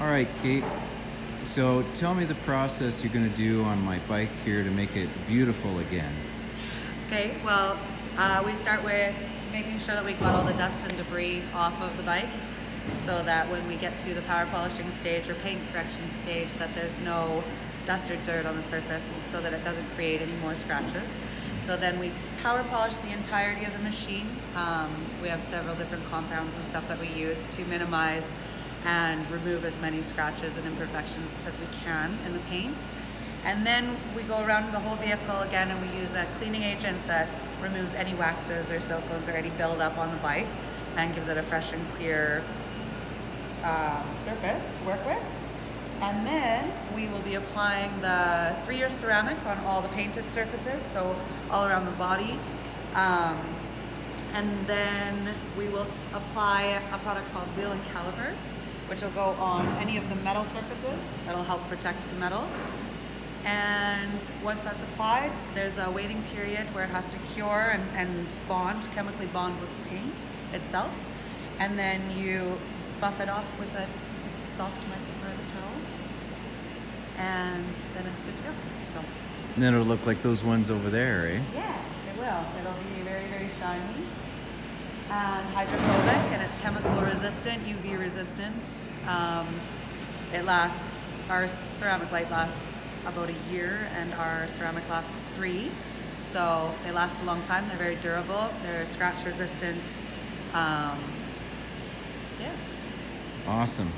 All right, Kate. So tell me the process you're going to do on my bike here to make it beautiful again. Okay, well, we start with making sure that we got all the dust and debris off of the bike so that when we get to the power polishing stage or paint correction stage that there's no dust or dirt on the surface so that it doesn't create any more scratches. So then we power polish the entirety of the machine. We have several different compounds and stuff that we use to minimize and remove as many scratches and imperfections as we can in the paint. And then we go around the whole vehicle again and we use a cleaning agent that removes any waxes or silicones or any buildup on the bike and gives it a fresh and clear surface to work with. And then we will be applying the 3-year ceramic on all the painted surfaces, so all around the body. And then we will apply a product called Wheel and Caliper, which will go on any of the metal surfaces. That'll help protect the metal. And once that's applied, there's a waiting period where it has to cure and bond, chemically bond with the paint itself. And then you buff it off with a soft microfiber towel. And then it's good to go. So, And then it'll look like those ones over there, eh? yeah, it will. It'll be very, very shiny and hydrophobic, and it's chemical resistant, UV resistant. It lasts, our ceramic light lasts about a year and our ceramic lasts 3. So they last a long time. They're very durable. They're scratch resistant. Yeah. Awesome.